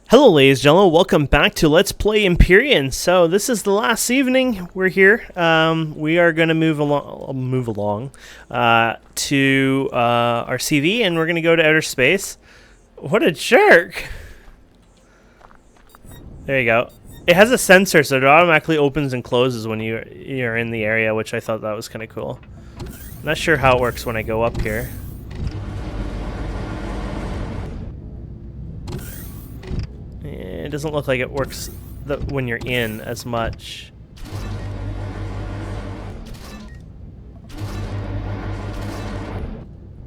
Hello ladies and gentlemen, welcome back to Let's Play Empyrion. So this is the last evening we're here. We are going to move along to our CV, and we're going to go to outer space. What a jerk! There you go. It has a sensor, so it automatically opens and closes when you're in the area, which I thought that was kind of cool. Not sure how it works when I go up here. It doesn't look like it works when you're in as much.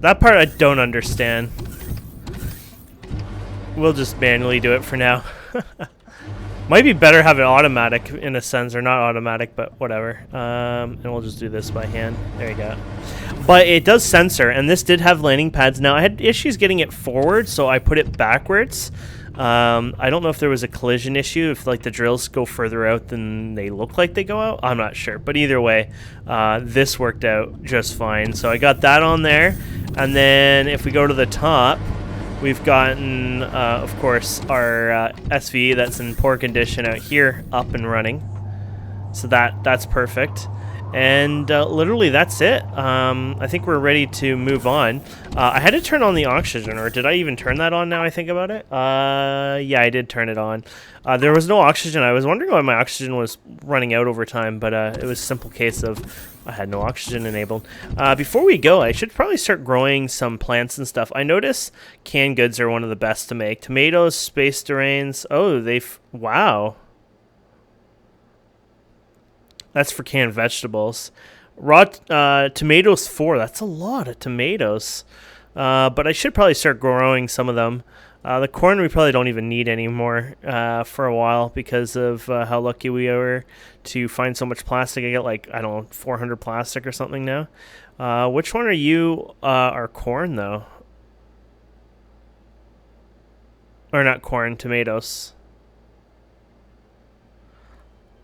That part I don't understand. We'll just manually do it for now. Might be better have it automatic in a sense, or not automatic, but whatever. And we'll just do this by hand. There you go. But it does sensor, and this did have landing pads. Now I had issues getting it forward, so I put it backwards. I don't know if there was a collision issue, if like the drills go further out than they look like they go out. I'm not sure, but either way, this worked out just fine. So I got that on there, and then if we go to the top, we've gotten, of course, our SV that's in poor condition out here up and running. So that's perfect. And literally that's it. I think we're ready to move on. I had to turn on the oxygen, or did I even turn that on now I think about it? Yeah, I did turn it on. There was no oxygen. I was wondering why my oxygen was running out over time, but it was a simple case of I had no oxygen enabled. Before we go, I should probably start growing some plants and stuff. I notice canned goods are one of the best to make. Tomatoes, space durains. Oh, wow. That's for canned vegetables. Raw tomatoes 4. That's a lot of tomatoes. But I should probably start growing some of them. The corn we probably don't even need anymore for a while because of how lucky we were to find so much plastic. I get like, I don't know, 400 plastic or something now. Which one are you? Are corn though? Or not corn, tomatoes.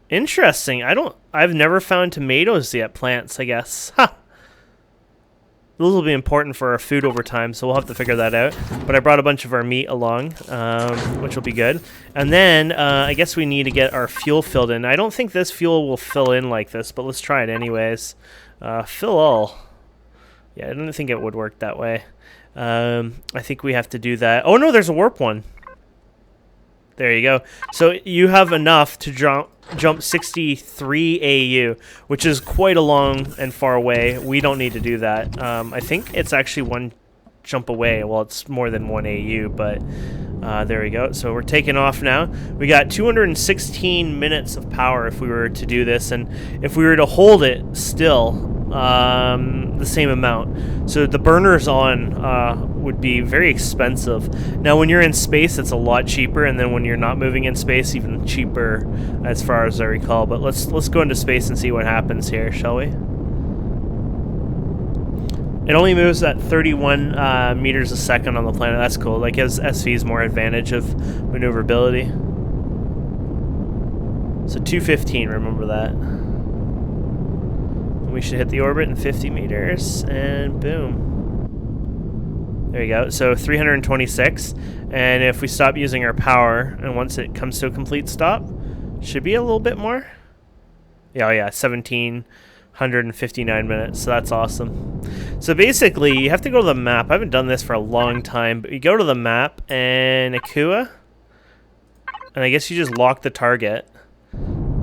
Interesting. I've never found tomatoes yet, plants, I guess. Ha! Those will be important for our food over time, so we'll have to figure that out. But I brought a bunch of our meat along, which will be good. And then I guess we need to get our fuel filled in. I don't think this fuel will fill in like this, but let's try it anyways. Fill all. Yeah, I don't think it would work that way. I think we have to do that. Oh no, there's a warp one. There you go. So you have enough to jump 63 AU, which is quite a long and far away. We don't need to do that. I think it's actually one jump away. Well, it's more than 1 AU, but there we go. So we're taking off now. We got 216 minutes of power if we were to do this, and if we were to hold it still, the same amount. So the burners on would be very expensive. Now when you're in space it's a lot cheaper, and then when you're not moving in space even cheaper as far as I recall. But let's go into space and see what happens here, shall we? It only moves at 31 meters a second on the planet. That's cool. That gives SVs more advantage of maneuverability. So 215, remember that. We should hit the orbit in 50 meters, and boom. There you go. So 326, and if we stop using our power, and once it comes to a complete stop, should be a little bit more. Yeah, oh yeah, 1,759 minutes, so that's awesome. So basically, you have to go to the map. I haven't done this for a long time, but you go to the map, and Akua, and I guess you just lock the target.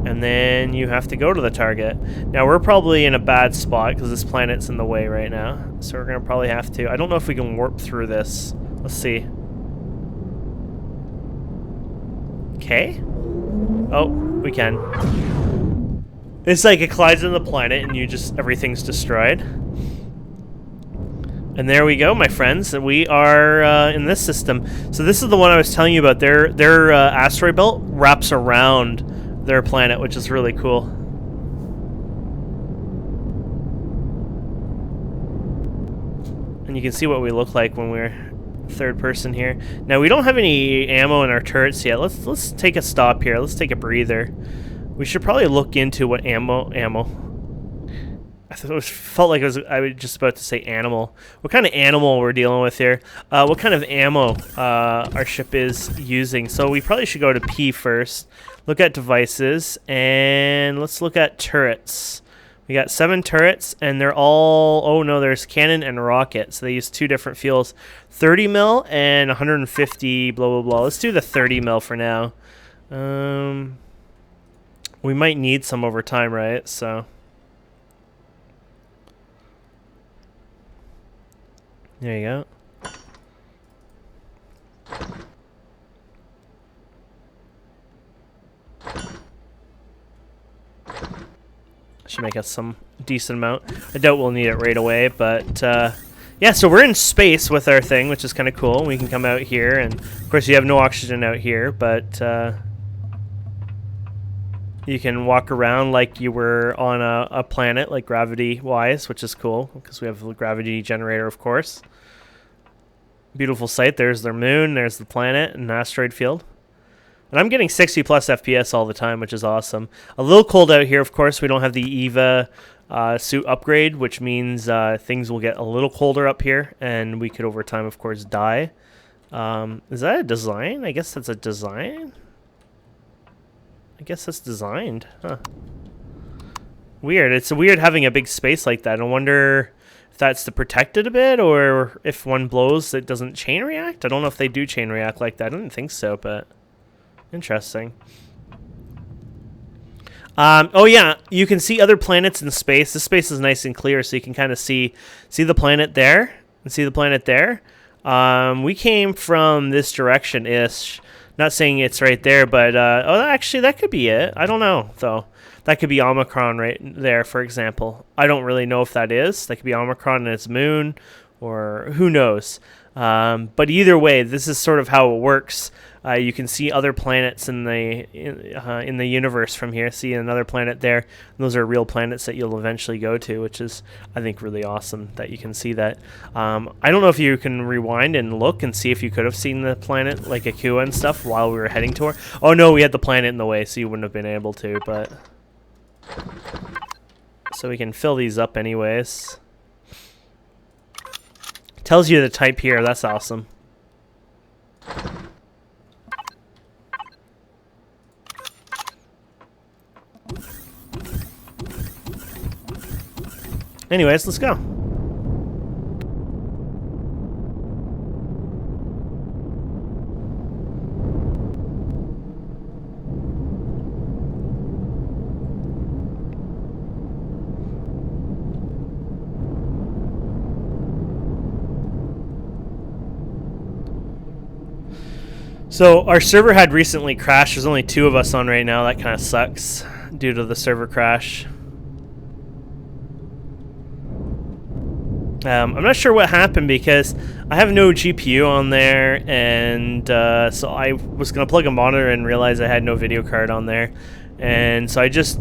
And then you have to go to the target. Now we're probably in a bad spot because this planet's in the way right now. So we're going to probably have to... I don't know if we can warp through this. Let's see. Okay. Oh, we can. It's like it collides into the planet and everything's destroyed. And there we go, my friends. We are in this system. So this is the one I was telling you about. Their asteroid belt wraps around their planet, which is really cool. And you can see what we look like when we're third person here. Now we don't have any ammo in our turrets yet. Let's take a stop here. Let's take a breather. We should probably look into what ammo. felt like I was just about to say animal. What kind of animal we're dealing with here? What kind of ammo our ship is using? So we probably should go to P first. Look at devices, and let's look at turrets. We got 7 turrets, and they're all... Oh, no, there's cannon and rocket. So they use 2 different fuels. 30 mil and 150, blah, blah, blah. Let's do the 30 mil for now. We might need some over time, right? So... There you go. Should make us some decent amount. I doubt we'll need it right away, but yeah, so we're in space with our thing, which is kind of cool. We can come out here, and of course you have no oxygen out here, but you can walk around like you were on a planet, like gravity-wise, which is cool, because we have a gravity generator, of course. Beautiful sight. There's their moon, there's the planet, and asteroid field. And I'm getting 60 plus FPS all the time, which is awesome. A little cold out here, of course. We don't have the EVA suit upgrade, which means things will get a little colder up here, and we could, over time, of course, die. Is that a design? I guess that's a design? I guess that's designed. Huh. Weird. It's weird having a big space like that. I wonder if that's to protect it a bit, or if one blows, it doesn't chain react. I don't know if they do chain react like that. I don't think so, but interesting. Oh yeah, you can see other planets in space. This space is nice and clear, so you can kind of see the planet there and see the planet there. We came from this direction-ish. Not saying it's right there, but oh, actually that could be it. I don't know though. That could be Omicron right there, for example. I don't really know if that is. That could be Omicron and its moon, or who knows. But either way, this is sort of how it works. You can see other planets in the universe from here. See another planet there. And those are real planets that you'll eventually go to, which is, I think, really awesome that you can see that. I don't know if you can rewind and look and see if you could have seen the planet, like Akua and stuff, while we were heading to her. Oh no, we had the planet in the way, so you wouldn't have been able to, but... So we can fill these up anyways. Tells you the type here, that's awesome. Anyways, let's go. So our server had recently crashed. There's only 2 of us on right now. That kind of sucks due to the server crash. I'm not sure what happened because I have no GPU on there, and so I was going to plug a monitor and realize I had no video card on there. And so I just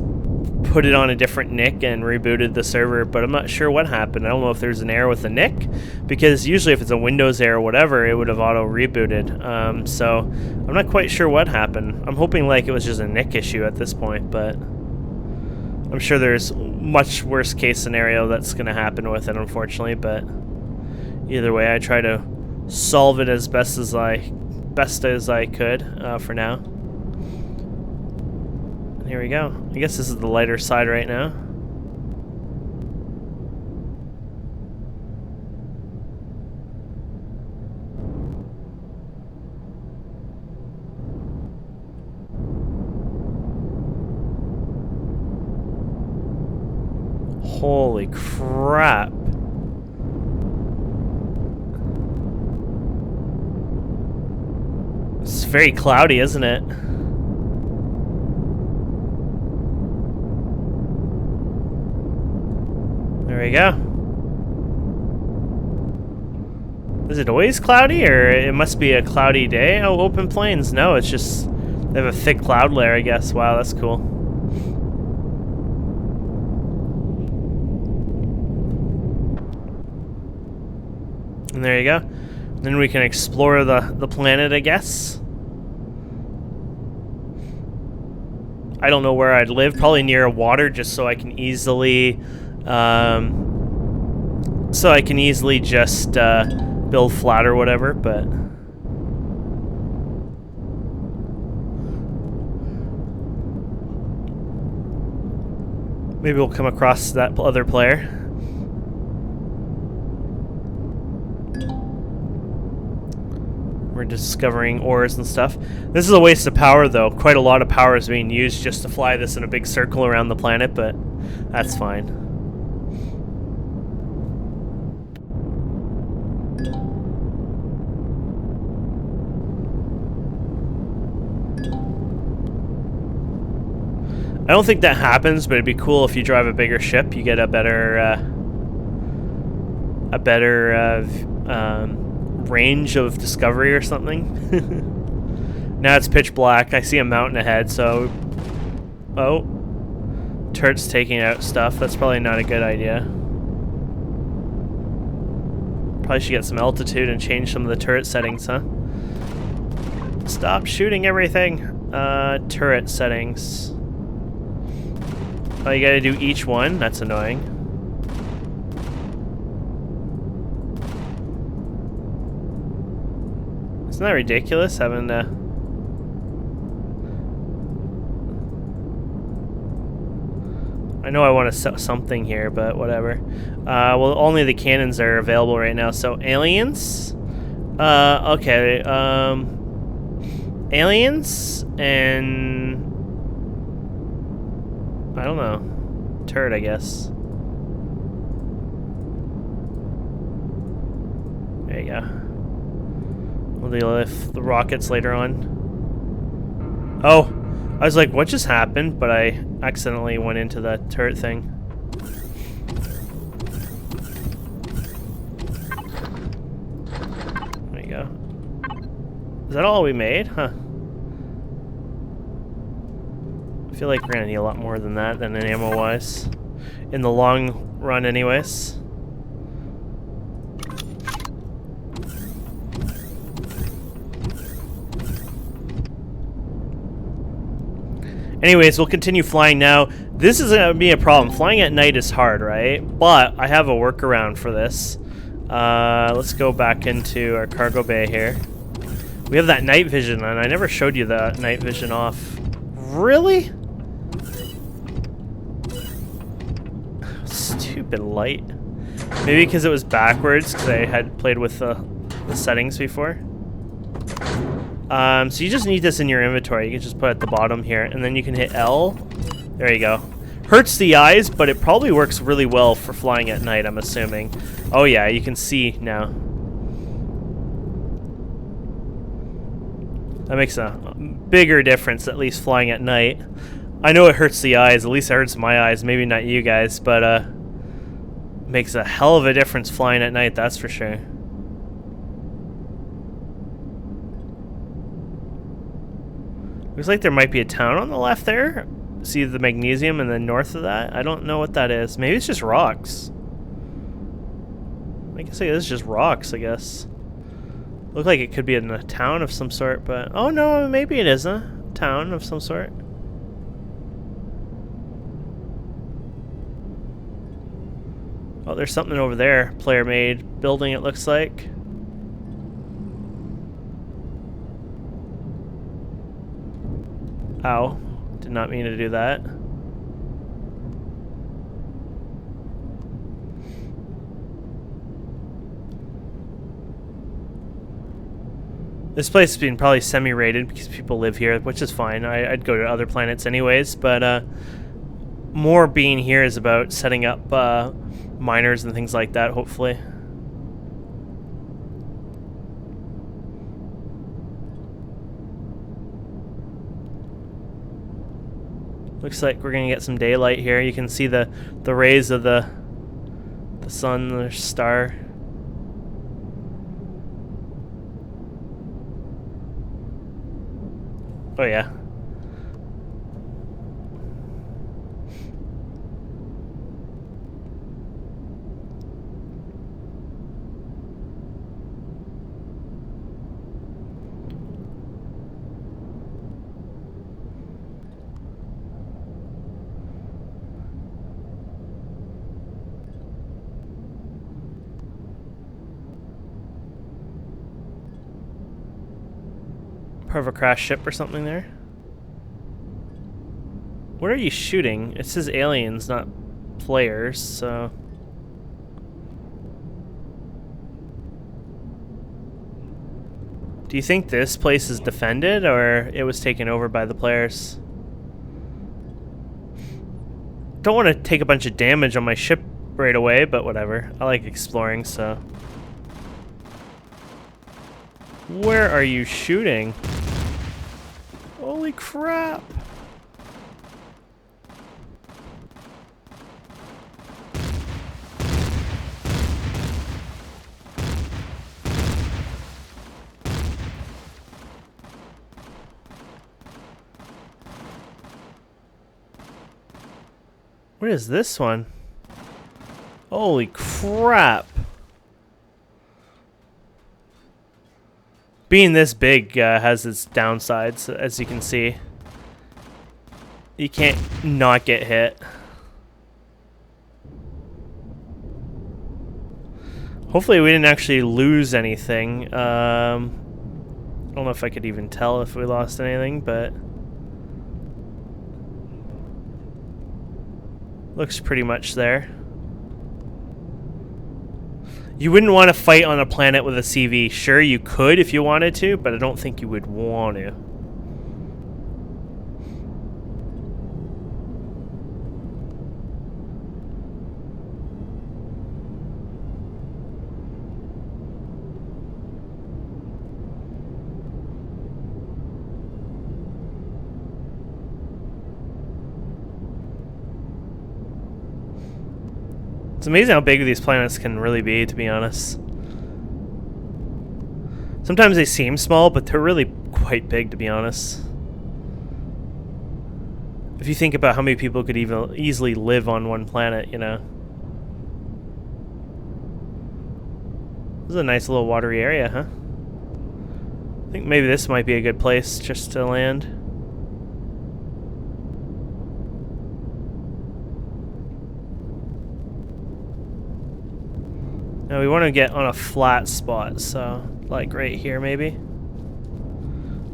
put it on a different NIC and rebooted the server, but I'm not sure what happened. I don't know if there's an error with the NIC, because usually if it's a Windows error or whatever, it would have auto-rebooted. So I'm not quite sure what happened. I'm hoping like it was just a NIC issue at this point, but I'm sure there's much worse case scenario that's going to happen with it, unfortunately. But either way, I try to solve it as best as I could for now. Here we go. I guess this is the lighter side right now. Holy crap. It's very cloudy, isn't it? There we go. Is it always cloudy, or it must be a cloudy day? Oh, open plains. No, it's just they have a thick cloud layer, I guess. Wow, that's cool. And there you go. Then we can explore the planet, I guess. I don't know where I'd live. Probably near water, just so I can easily So I can easily just build flat or whatever, but maybe we'll come across that other player. We're discovering ores and stuff. This is a waste of power, though. Quite a lot of power is being used just to fly this in a big circle around the planet, but that's fine. I don't think that happens, but it'd be cool if you drive a bigger ship. You get a better range of discovery or something. Now it's pitch black. I see a mountain ahead, so... Oh. Turret's taking out stuff. That's probably not a good idea. Probably should get some altitude and change some of the turret settings, huh? Stop shooting everything. Turret settings. Oh, you gotta do each one? That's annoying. Isn't that ridiculous, having to... I know I want to set something here, but whatever. Well, only the cannons are available right now, so aliens? Okay, aliens, and... I don't know. Turret, I guess. There you go. We'll deal with the rockets later on. Oh! I was like, what just happened? But I accidentally went into that turret thing. There you go. Is that all we made? Huh. I feel like we're gonna need a lot more than that, than an ammo-wise. In the long run anyways. Anyways, we'll continue flying now. This is going to be a problem. Flying at night is hard, right? But I have a workaround for this. Let's go back into our cargo bay here. We have that night vision, and I never showed you that night vision off. Really? Stupid light. Maybe because it was backwards, because I had played with the settings before. So you just need this in your inventory. You can just put it at the bottom here, and then you can hit L. There you go. Hurts the eyes, but it probably works really well for flying at night, I'm assuming. Oh yeah, you can see now. That makes a bigger difference, at least flying at night. I know it hurts the eyes, at least it hurts my eyes, maybe not you guys, but makes a hell of a difference flying at night, that's for sure. Looks like there might be a town on the left there. See the magnesium and then north of that? I don't know what that is. Maybe it's just rocks. I guess it is just rocks, I guess. Look like it could be in a town of some sort, but... Oh no, maybe it is a town of some sort. Oh, there's something over there. Player-made building, it looks like. Ow. Did not mean to do that. This place has been probably semi-rated because people live here, which is fine. I'd go to other planets anyways, but more being here is about setting up miners and things like that, hopefully. Looks like we're gonna get some daylight here. You can see the rays of the sun, the star. Oh yeah. Part of a crashed ship or something there. What are you shooting? It says aliens, not players, so... Do you think this place is defended, or it was taken over by the players? Don't want to take a bunch of damage on my ship right away, but whatever. I like exploring, so... Where are you shooting? Holy crap! What is this one? Holy crap! Being this big has its downsides, as you can see. You can't not get hit. Hopefully we didn't actually lose anything. I don't know if I could even tell if we lost anything, but... Looks pretty much there. You wouldn't want to fight on a planet with a CV. Sure, you could if you wanted to, but I don't think you would want to. It's amazing how big these planets can really be, to be honest. Sometimes they seem small, but they're really quite big, to be honest. If you think about how many people could even easily live on one planet, you know. This is a nice little watery area, huh? I think maybe this might be a good place just to land. Now we want to get on a flat spot, so like right here maybe.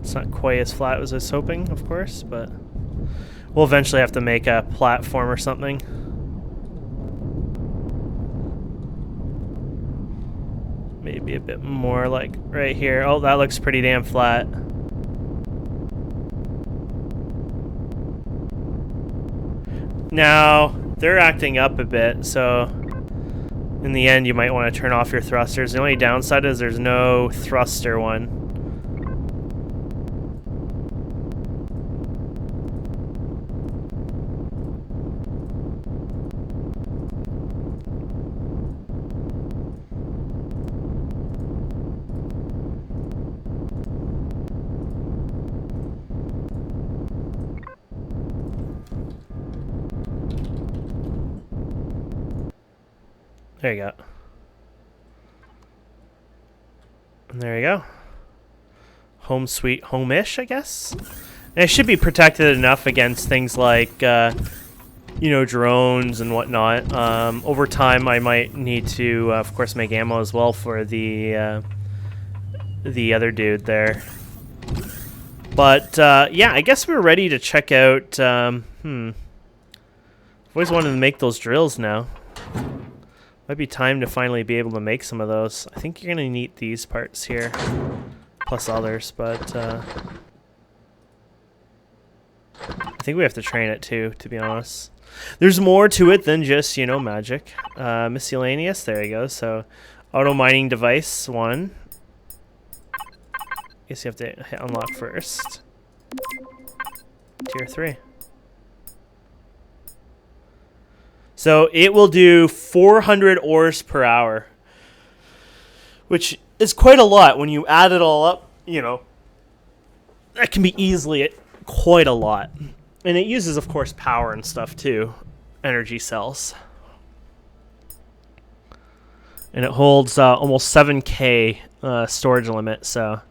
It's not quite as flat as I was hoping, of course, but we'll eventually have to make a platform or something. Maybe a bit more like right here. Oh, that looks pretty damn flat. Now, they're acting up a bit, so in the end, you might want to turn off your thrusters. The only downside is there's no thruster one. There you go. And there you go. Home sweet home-ish, I guess. And it should be protected enough against things like, you know, drones and whatnot. Over time, I might need to, of course, make ammo as well for the other dude there. But, yeah, I guess we're ready to check out, I've always wanted to make those drills now. Might be time to finally be able to make some of those. I think you're going to need these parts here, plus others, but I think we have to train it too, to be honest. There's more to it than just, you know, magic. Miscellaneous, there you go. So, auto mining device 1. Guess you have to hit unlock first. Tier 3. So it will do 400 ores per hour, which is quite a lot. When you add it all up, you know, that can be easily quite a lot. And it uses, of course, power and stuff too, energy cells. And it holds almost 7K storage limit, so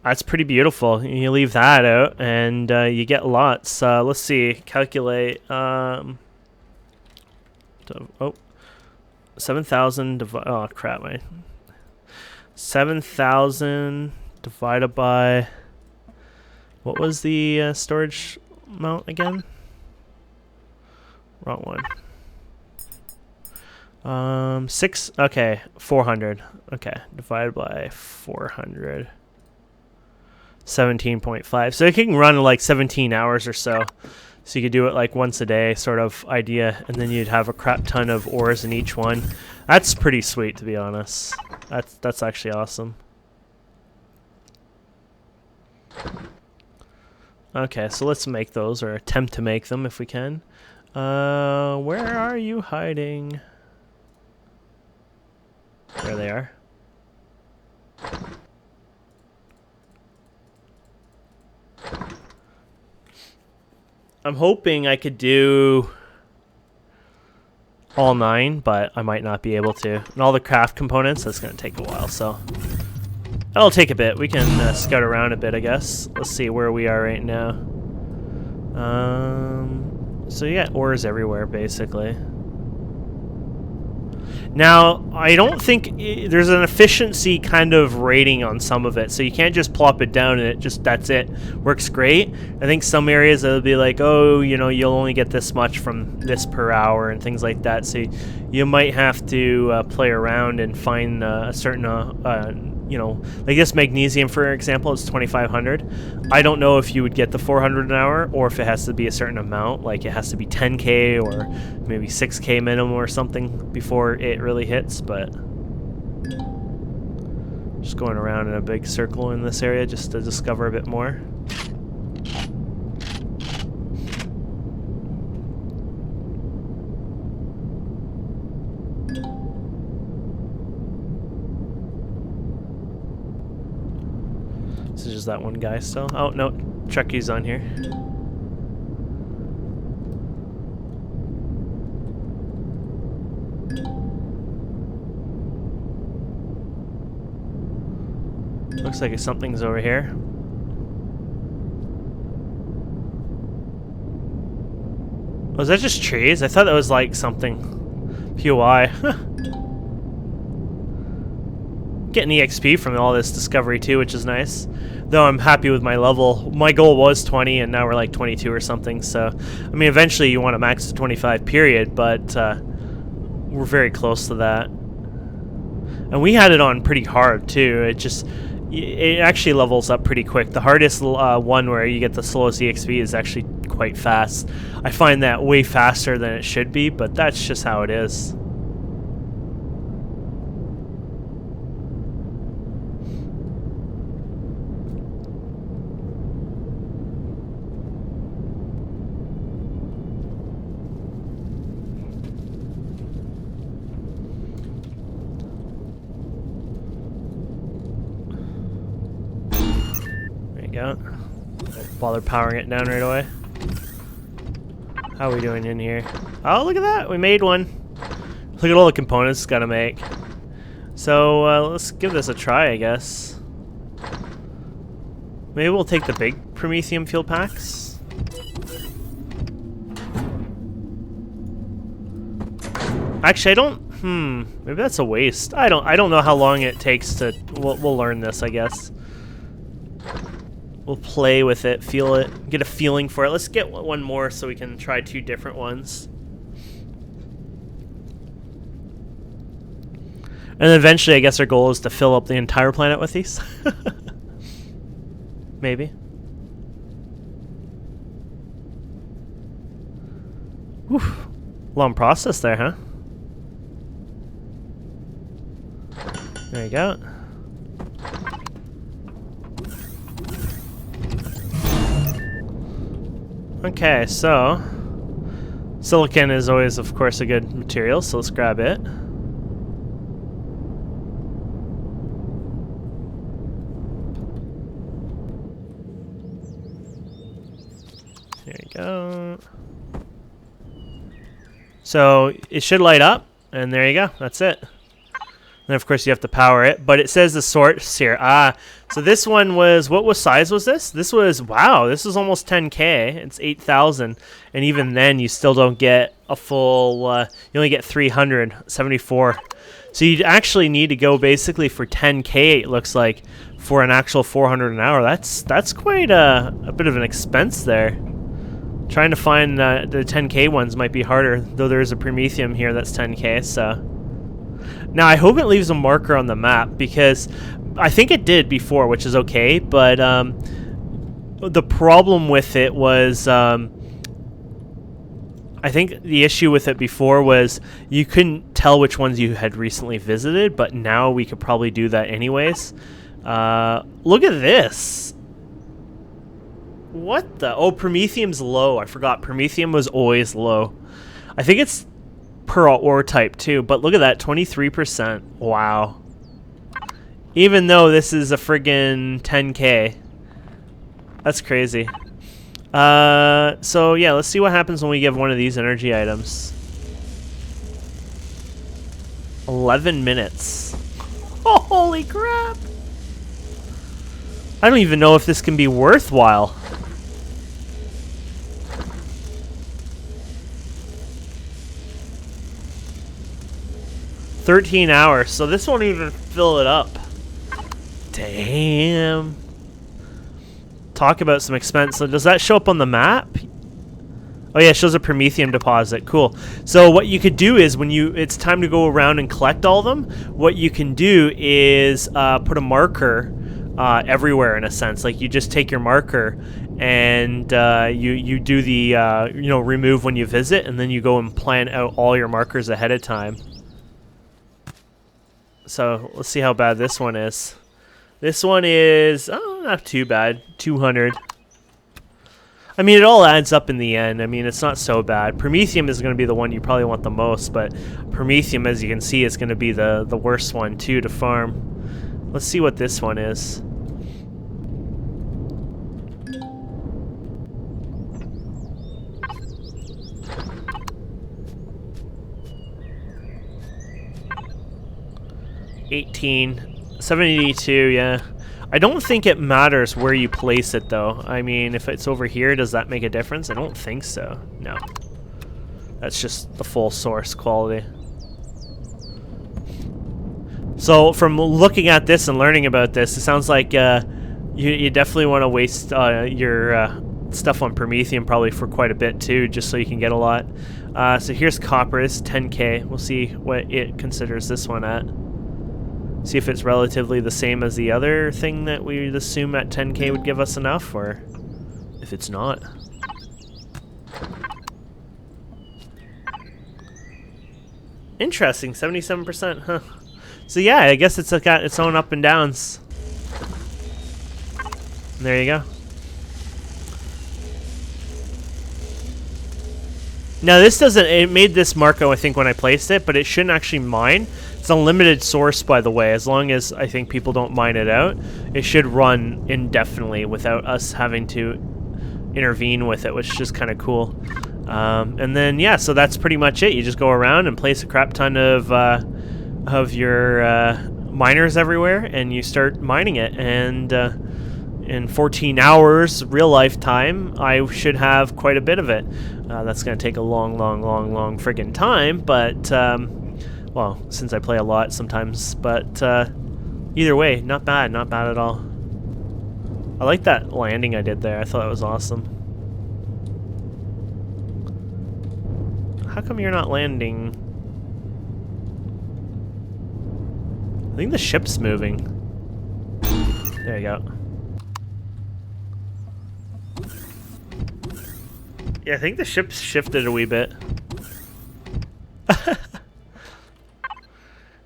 that's pretty beautiful. You leave that out and you get lots. Let's see, calculate... oh, 7,000 oh crap, 7,000 divided by... What was the storage amount again? Wrong one. 6... Okay, 400. Okay, divided by 400. 17.5. So it can run like 17 hours or so. So you could do it like once a day sort of idea, and then you'd have a crap ton of ores in each one. That's pretty sweet, to be honest. That's actually awesome. Okay, so let's make those, or attempt to make them if we can. Where are you hiding? There they are. I'm hoping I could do all 9, but I might not be able to. And all the craft components, that's going to take a while, so... That'll take a bit. We can scout around a bit, I guess. Let's see where we are right now. So you got ores everywhere, basically. Now, I don't think there's an efficiency kind of rating on some of it, so you can't just plop it down and it just, that's it. Works great. I think some areas it'll be like, oh, you know, you'll only get this much from this per hour and things like that, so you might have to play around and find a certain, you know, like this magnesium, for example, is 2,500. I don't know if you would get the 400 an hour or if it has to be a certain amount, like it has to be 10K or maybe 6K minimum or something before it really hits, but just going around in a big circle in this area just to discover a bit more. This is just that one guy still. Oh, no, Chucky's on here. Looks like something's over here. Was that just trees? I thought that was like something. POI. Getting EXP from all this discovery too, which is nice. Though I'm happy with my level. My goal was 20 and now we're like 22 or something. So, I mean, eventually you want to max to 25 period, but we're very close to that. And we had it on pretty hard too. It actually levels up pretty quick. The hardest one where you get the slowest EXP is actually quite fast. I find that way faster than it should be, but that's just how it is. Don't bother powering it down right away. How are we doing in here? Oh, look at that! We made one. Look at all the components it's got to make. So let's give this a try, I guess. Maybe we'll take the big Promethium fuel packs. Actually, I don't. Maybe that's a waste. I don't know how long it takes to. We'll learn this, I guess. We'll play with it, feel it, get a feeling for it. Let's get one more so we can try 2 different ones. And then eventually, I guess our goal is to fill up the entire planet with these. Maybe. Whew. Long process there, huh? There you go. Okay, so silicon is always, of course, a good material, so let's grab it. There you go. So it should light up, and there you go. That's it. And of course you have to power it, but it says the source here. So this one was, what size was this? This was, wow, this is almost 10K. It's 8,000, and even then you still don't get a full, you only get 374. So you actually need to go basically for 10K, it looks like, for an actual 400 an hour. That's quite a bit of an expense there. Trying to find the 10k ones might be harder, though there is a Promethium here that's 10k. So now I hope it leaves a marker on the map, because I think it did before, which is okay. But the problem with it was, I think the issue with it before was you couldn't tell which ones you had recently visited, but now we could probably do that anyways. Look at this. What the? Oh, Promethium's low. I forgot. Promethium was always low. I think it's per ore type too, but look at that, 23%. Wow. Even though this is a friggin' 10k. That's crazy. So yeah, let's see what happens when we give one of these energy items. 11 minutes. Oh, holy crap. I don't even know if this can be worthwhile. $13 hours, so this won't even fill it up. Damn. Talk about some expense. So does that show up on the map? Oh yeah, it shows a Promethium deposit. Cool. So what you could do is when it's time to go around and collect all of them, what you can do is put a marker everywhere, in a sense. Like you just take your marker and you do the remove when you visit, and then you go and plan out all your markers ahead of time. So let's see how bad this one is. This one is not too bad. 200. I mean, it all adds up in the end. I mean, it's not so bad. Promethium is going to be the one you probably want the most, but Promethium, as you can see, is going to be the worst one too to farm. Let's see what this one is. $18.72, yeah. I don't think it matters where you place it, though. I mean, if it's over here, does that make a difference? I don't think so. No. That's just the full source quality. So, from looking at this and learning about this, it sounds like you definitely want to waste your stuff on Promethium probably for quite a bit, too, just so you can get a lot. So here's copper. This is 10k. We'll see what it considers this one at. See if it's relatively the same as the other thing that we'd assume at 10k would give us enough, or if it's not. Interesting, 77%, huh? So yeah, I guess it's got its own up and downs. And there you go. Now this doesn't, it made this Marco I think when I placed it, but it shouldn't actually mine. It's a limited source, by the way. As long as I think people don't mine it out, it should run indefinitely without us having to intervene with it, which is just kind of cool. And then yeah, so that's pretty much it. You just go around and place a crap ton of your miners everywhere, and you start mining it. And in 14 hours, real life time, I should have quite a bit of it. That's going to take a long friggin' time, but well, since I play a lot sometimes, but either way, not bad at all. I like that landing I did there. I thought that was awesome. How come you're not landing? I think the ship's moving. There you go. Yeah, I think the ship's shifted a wee bit.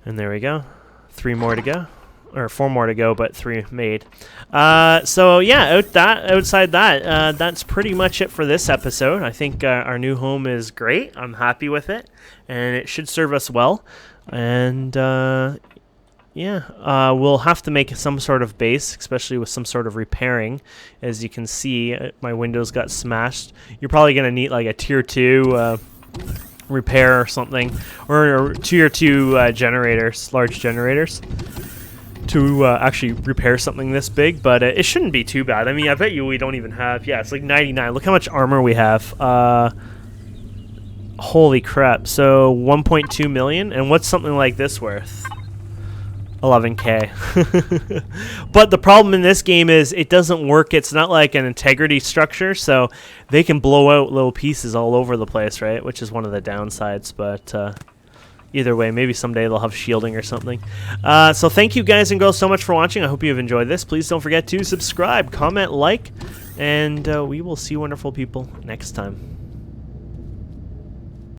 And there we go. 3 more to go. Or 4 more to go, but 3 made. So yeah, outside that, that's pretty much it for this episode. I think our new home is great. I'm happy with it, and it should serve us well. And yeah, we'll have to make some sort of base, especially with some sort of repairing. As you can see, my windows got smashed. You're probably going to need like a tier 2 repair or something, or tier 2 generators, large generators, to actually repair something this big. But it shouldn't be too bad. I mean, I bet you we don't even have, yeah, it's like 99. Look how much armor we have. Holy crap. So 1.2 million, and what's something like this worth? 11K. But the problem in this game is it doesn't work. It's not like an integrity structure, so they can blow out little pieces all over the place, right? Which is one of the downsides, but either way, maybe someday they'll have shielding or something. So thank you guys and girls so much for watching. I hope you have enjoyed this. Please don't forget to subscribe, comment, like, and we will see you wonderful people next time.